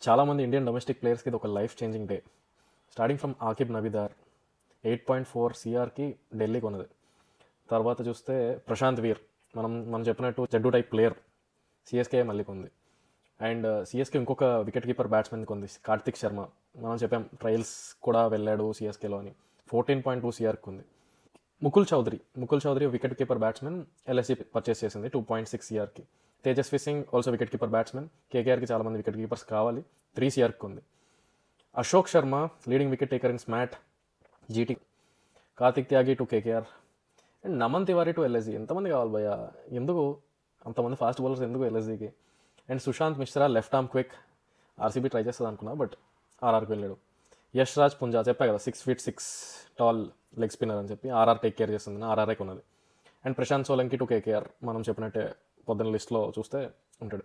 చాలామంది Indian domestic ప్లేయర్స్కి ఇది ఒక life changing day. Starting from Aqib Nabi Dar 8.4 సిఆర్కి ఢిల్లీ కొన్నది. తర్వాత చూస్తే ప్రశాంత్ వీర్, మనం చెప్పినట్టు జడ్డు టైప్ ప్లేయర్, సిఎస్కే మళ్ళీ కొంది. అండ్ సిఎస్కే ఇంకొక వికెట్ కీపర్ బ్యాట్స్మెన్ కొంది, కార్తిక్ శర్మ. మనం చెప్పాం ట్రయల్స్ కూడా వెళ్ళాడు సిఎస్కేలో అని. 14.2 సిఆర్కి ఉంది. Mukul Choudhary wicket keeper batsmen, LSG purchase చేసింది 2.6 సిఆర్కి. Tejasvi Singh also wicket keeper batsmen, కేకేఆర్కి చాలామంది వికెట్ కీపర్స్ కావాలి, 3 సిఆర్కి ఉంది. Ashok Sharma leading wicket taker in SMAT GT. Kartik Tyagi to KKR and Naman Tiwari to LSG. ఎంతమంది కావాలి భయ్యా, ఎందుకు అంతమంది ఫాస్ట్ బౌలర్స్ ఎందుకు ఎల్ఎస్జీకి? And Sushant Mishra left arm quick, RCB try చేస్తుంది అనుకున్నా బట్ ఆర్ఆర్కి వెళ్ళాడు. యష్ రాజ్ పుంజా, చెప్పా కదా 6'6" టాల్ లెగ్ స్పిన్నర్ అని చెప్పి, ఆర్ఆర్ టేక్ కేర్ చేస్తుంది, ఆర్ఆర్ఐకి ఉన్నది. And Prashant Solanki to KKR, మనం చెప్పినట్టే పొద్దున్న లిస్ట్లో చూస్తే ఉంటాడు.